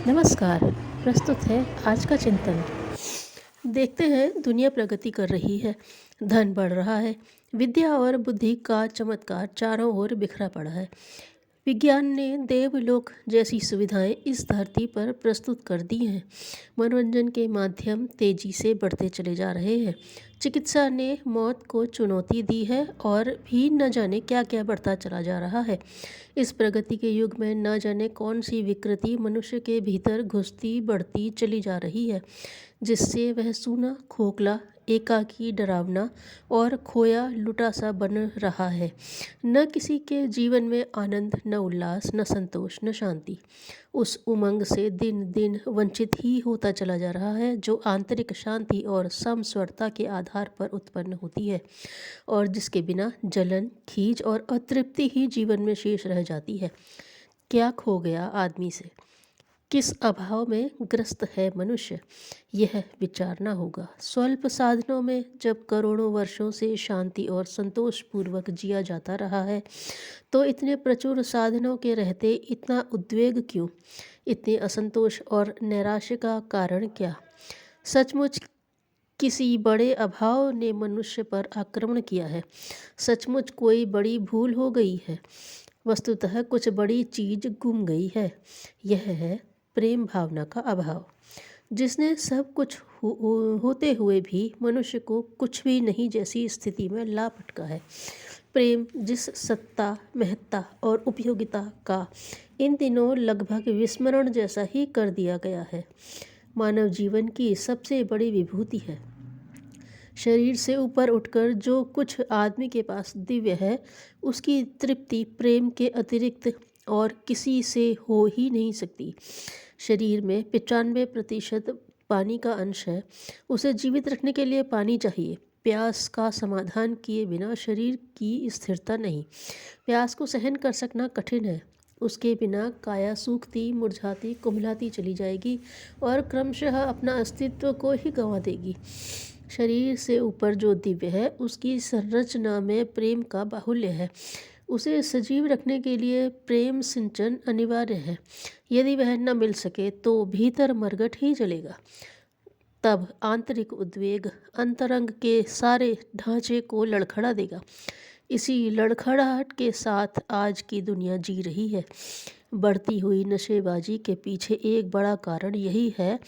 नमस्कार। प्रस्तुत है आज का चिंतन। देखते हैं दुनिया प्रगति कर रही है, धन बढ़ रहा है, विद्या और बुद्धि का चमत्कार चारों ओर बिखरा पड़ा है। विज्ञान ने देवलोक जैसी सुविधाएं इस धरती पर प्रस्तुत कर दी हैं। मनोरंजन के माध्यम तेजी से बढ़ते चले जा रहे हैं। चिकित्सा ने मौत को चुनौती दी है और भी न जाने क्या क्या बढ़ता चला जा रहा है। इस प्रगति के युग में न जाने कौन सी विकृति मनुष्य के भीतर घुसती बढ़ती चली जा रही है, जिससे वह सूना, खोखला, एकाकी, डरावना और खोया लुटा सा बन रहा है। न किसी के जीवन में आनंद, न उल्लास, न संतोष, न शांति। उस उमंग से दिन दिन वंचित ही होता चला जा रहा है जो आंतरिक शांति और समस्वरता के आधार पर उत्पन्न होती है, और जिसके बिना जलन, खींच और अतृप्ति ही जीवन में शेष रह जाती है। क्या खो गया आदमी से? किस अभाव में ग्रस्त है मनुष्य? यह विचारना होगा। स्वल्प साधनों में जब करोड़ों वर्षों से शांति और संतोष पूर्वक जिया जाता रहा है, तो इतने प्रचुर साधनों के रहते इतना उद्वेग क्यों? इतने असंतोष और नैराश्य का कारण क्या? सचमुच किसी बड़े अभाव ने मनुष्य पर आक्रमण किया है। सचमुच कोई बड़ी भूल हो गई है। वस्तुतः कुछ बड़ी चीज गुम गई है। यह है प्रेम भावना का अभाव, जिसने सब कुछ होते हुए भी मनुष्य को कुछ भी नहीं जैसी स्थिति में ला पटका है। प्रेम जिस सत्ता, महत्ता और उपयोगिता का इन दिनों लगभग विस्मरण जैसा ही कर दिया गया है, मानव जीवन की सबसे बड़ी विभूति है। शरीर से ऊपर उठकर जो कुछ आदमी के पास दिव्य है, उसकी तृप्ति प्रेम के अतिरिक्त और किसी से हो ही नहीं सकती। शरीर में 95% पानी का अंश है। उसे जीवित रखने के लिए पानी चाहिए। प्यास का समाधान किए बिना शरीर की स्थिरता नहीं। प्यास को सहन कर सकना कठिन है। उसके बिना काया सूखती, मुरझाती, कुम्हलाती चली जाएगी और क्रमशः अपना अस्तित्व को ही गंवा देगी। शरीर से ऊपर जो दिव्य है, उसकी संरचना में प्रेम का बाहुल्य है। उसे सजीव रखने के लिए प्रेम सिंचन अनिवार्य है। यदि वह न मिल सके तो भीतर मरगट ही चलेगा। तब आंतरिक उद्वेग अंतरंग के सारे ढांचे को लड़खड़ा देगा। इसी लड़खड़ाहट के साथ आज की दुनिया जी रही है। बढ़ती हुई नशेबाजी के पीछे एक बड़ा कारण यही है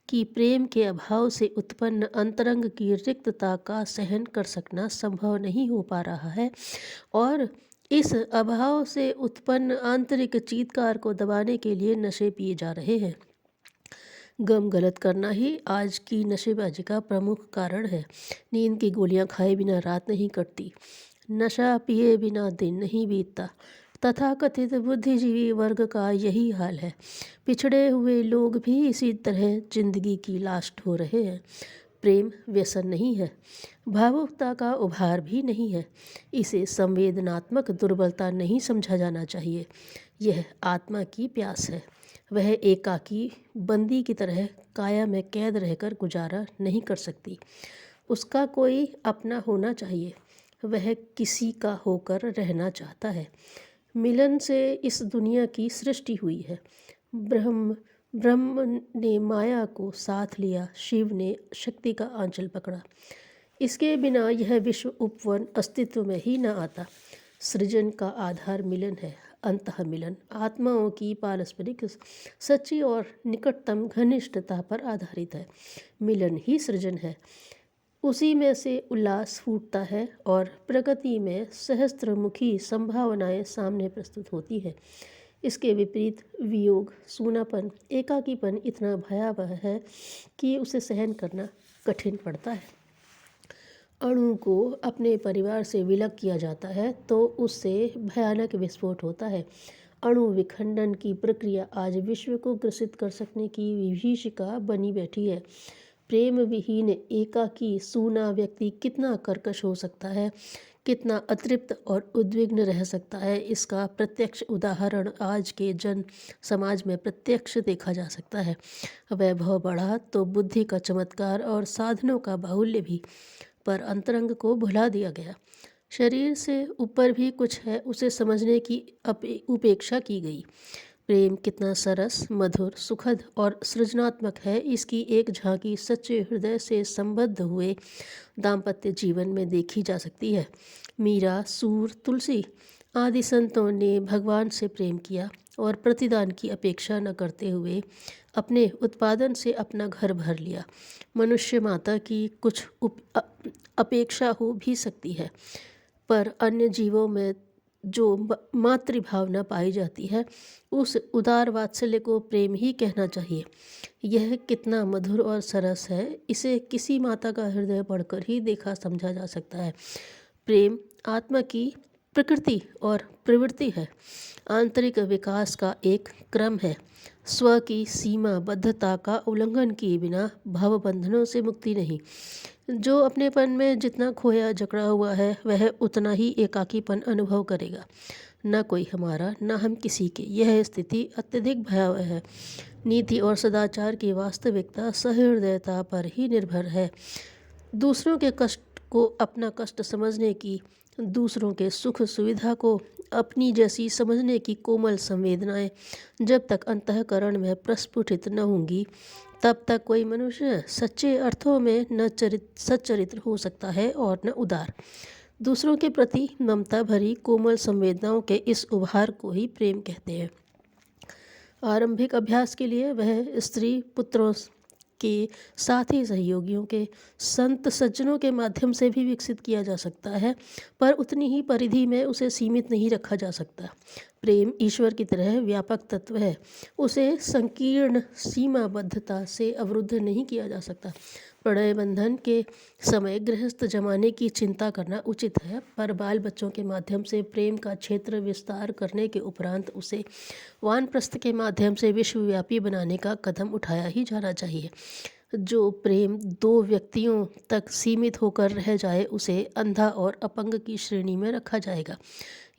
कि प्रेम के अभाव से उत्पन्न अंतरंग की रिक्तता का सहन कर सकना संभव नहीं हो पा रहा है, और इस अभाव से उत्पन्न आंतरिक चीत्कार को दबाने के लिए नशे पिए जा रहे हैं। गम गलत करना ही आज की नशेबाजी का प्रमुख कारण है। नींद की गोलियां खाए बिना रात नहीं कटती। नशा पिए बिना दिन नहीं बीतता। तथाकथित बुद्धिजीवी वर्ग का यही हाल है। पिछड़े हुए लोग भी इसी तरह जिंदगी की लास्ट हो रहे हैं। प्रेम व्यसन नहीं है, भावुकता का उभार भी नहीं है। इसे संवेदनात्मक दुर्बलता नहीं समझा जाना चाहिए। यह आत्मा की प्यास है। वह एकाकी बंदी की तरह काया में कैद रहकर गुजारा नहीं कर सकती। उसका कोई अपना होना चाहिए। वह किसी का होकर रहना चाहता है। मिलन से इस दुनिया की सृष्टि हुई है। ब्रह्म ब्रह्म ने माया को साथ लिया, शिव ने शक्ति का आंचल पकड़ा। इसके बिना यह विश्व उपवन अस्तित्व में ही न आता। सृजन का आधार मिलन है। अंतः मिलन आत्माओं की पारस्परिक सच्ची और निकटतम घनिष्ठता पर आधारित है। मिलन ही सृजन है। उसी में से उल्लास फूटता है और प्रगति में सहस्त्रमुखी संभावनाएं सामने प्रस्तुत होती है। इसके विपरीत वियोग, सूनापन, एकाकीपन इतना भयावह है कि उसे सहन करना कठिन पड़ता है। अणु को अपने परिवार से विलग किया जाता है तो उससे भयानक विस्फोट होता है। अणु विखंडन की प्रक्रिया आज विश्व को ग्रसित कर सकने की विभीषिका बनी बैठी है। प्रेम विहीन एकाकी सूना व्यक्ति कितना कर्कश हो सकता है, कितना अतृप्त और उद्विग्न रह सकता है, इसका प्रत्यक्ष उदाहरण आज के जन समाज में प्रत्यक्ष देखा जा सकता है। वैभव बढ़ा तो बुद्धि का चमत्कार और साधनों का बाहुल्य भी, पर अंतरंग को भुला दिया गया। शरीर से ऊपर भी कुछ है, उसे समझने की उपेक्षा की गई। प्रेम कितना सरस, मधुर, सुखद और सृजनात्मक है, इसकी एक झांकी सच्चे हृदय से संबद्ध हुए दाम्पत्य जीवन में देखी जा सकती है। मीरा, सूर, तुलसी आदि संतों ने भगवान से प्रेम किया और प्रतिदान की अपेक्षा न करते हुए अपने उत्पादन से अपना घर भर लिया। मनुष्य माता की कुछ अपेक्षा हो भी सकती है, पर अन्य जीवों में जो मातृभावना पाई जाती है उस उदार वात्सल्य को प्रेम ही कहना चाहिए। यह कितना मधुर और सरस है, इसे किसी माता का हृदय पढ़कर ही देखा समझा जा सकता है। प्रेम आत्मा की प्रकृति और प्रवृत्ति है, आंतरिक विकास का एक क्रम है। स्व की सीमाबद्धता का उल्लंघन किए बिना भवबंधनों से मुक्ति नहीं। जो अपनेपन में जितना खोया जकड़ा हुआ है वह उतना ही एकाकीपन अनुभव करेगा। न कोई हमारा, न हम किसी के। यह स्थिति अत्यधिक भयावह है। नीति और सदाचार की वास्तविकता सहृदयता पर ही निर्भर है। दूसरों के कष्ट को अपना कष्ट समझने की, दूसरों के सुख सुविधा को अपनी जैसी समझने की कोमल संवेदनाएं जब तक अंतःकरण में प्रस्फुटित न होंगी तब तक कोई मनुष्य सच्चे अर्थों में न सच्चरित्र हो सकता है और न उदार। दूसरों के प्रति ममता भरी कोमल संवेदनाओं के इस उभार को ही प्रेम कहते हैं। आरंभिक अभ्यास के लिए वह स्त्री पुत्रों के साथ ही सहयोगियों के, संत सज्जनों के माध्यम से भी विकसित किया जा सकता है, पर उतनी ही परिधि में उसे सीमित नहीं रखा जा सकता। प्रेम ईश्वर की तरह व्यापक तत्व है, उसे संकीर्ण सीमाबद्धता से अवरुद्ध नहीं किया जा सकता। प्रणय बंधन के समय गृहस्थ जमाने की चिंता करना उचित है, पर बाल बच्चों के माध्यम से प्रेम का क्षेत्र विस्तार करने के उपरांत उसे वानप्रस्थ के माध्यम से विश्वव्यापी बनाने का कदम उठाया ही जाना चाहिए। जो प्रेम दो व्यक्तियों तक सीमित होकर रह जाए उसे अंधा और अपंग की श्रेणी में रखा जाएगा।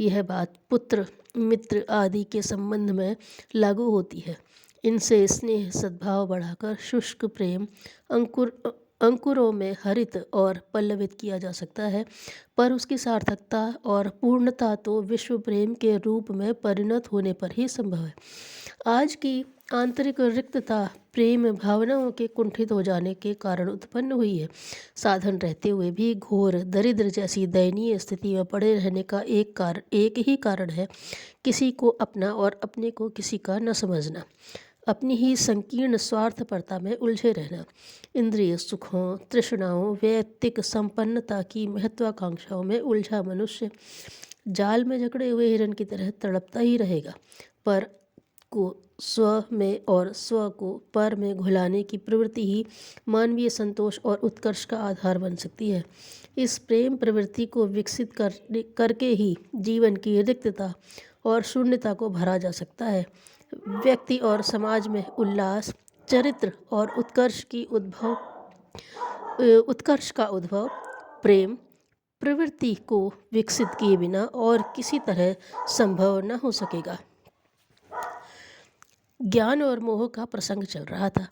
यह बात पुत्र मित्र आदि के संबंध में लागू होती है। इनसे स्नेह सद्भाव बढ़ाकर शुष्क प्रेम अंकुरों में हरित और पल्लवित किया जा सकता है, पर उसकी सार्थकता और पूर्णता तो विश्व प्रेम के रूप में परिणत होने पर ही संभव है। आज की आंतरिक रिक्तता प्रेम भावनाओं के कुंठित हो जाने के कारण उत्पन्न हुई है। साधन रहते हुए भी घोर दरिद्र जैसी दयनीय स्थिति में पड़े रहने का एक ही कारण है, किसी को अपना और अपने को किसी का न समझना, अपनी ही संकीर्ण स्वार्थपरता में उलझे रहना। इंद्रिय सुखों, तृष्णाओं, वैयक्तिक संपन्नता की महत्वाकांक्षाओं में उलझा मनुष्य जाल में जकड़े हुए हिरन की तरह तड़पता ही रहेगा। पर को स्व में और स्व को पर में घुलाने की प्रवृत्ति ही मानवीय संतोष और उत्कर्ष का आधार बन सकती है। इस प्रेम प्रवृत्ति को विकसित करके ही जीवन की रिक्तता और शून्यता को भरा जा सकता है। व्यक्ति और समाज में उल्लास, चरित्र और उत्कर्ष का उद्भव प्रेम प्रवृत्ति को विकसित किए बिना और किसी तरह संभव न हो सकेगा। ज्ञान और मोह का प्रसंग चल रहा था।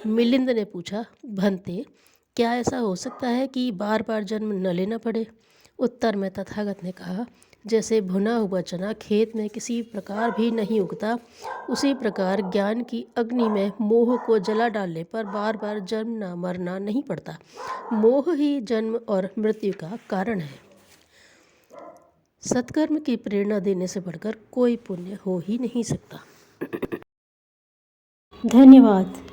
मिलिंद ने पूछा, भंते, क्या ऐसा हो सकता है कि बार बार जन्म न लेना पड़े? उत्तर में तथागत ने कहा, जैसे भुना हुआ चना खेत में किसी प्रकार भी नहीं उगता, उसी प्रकार ज्ञान की अग्नि में मोह को जला डालने पर बार बार जन्मना मरना नहीं पड़ता। मोह ही जन्म और मृत्यु का कारण है। सत्कर्म की प्रेरणा देने से बढ़कर कोई पुण्य हो ही नहीं सकता। धन्यवाद।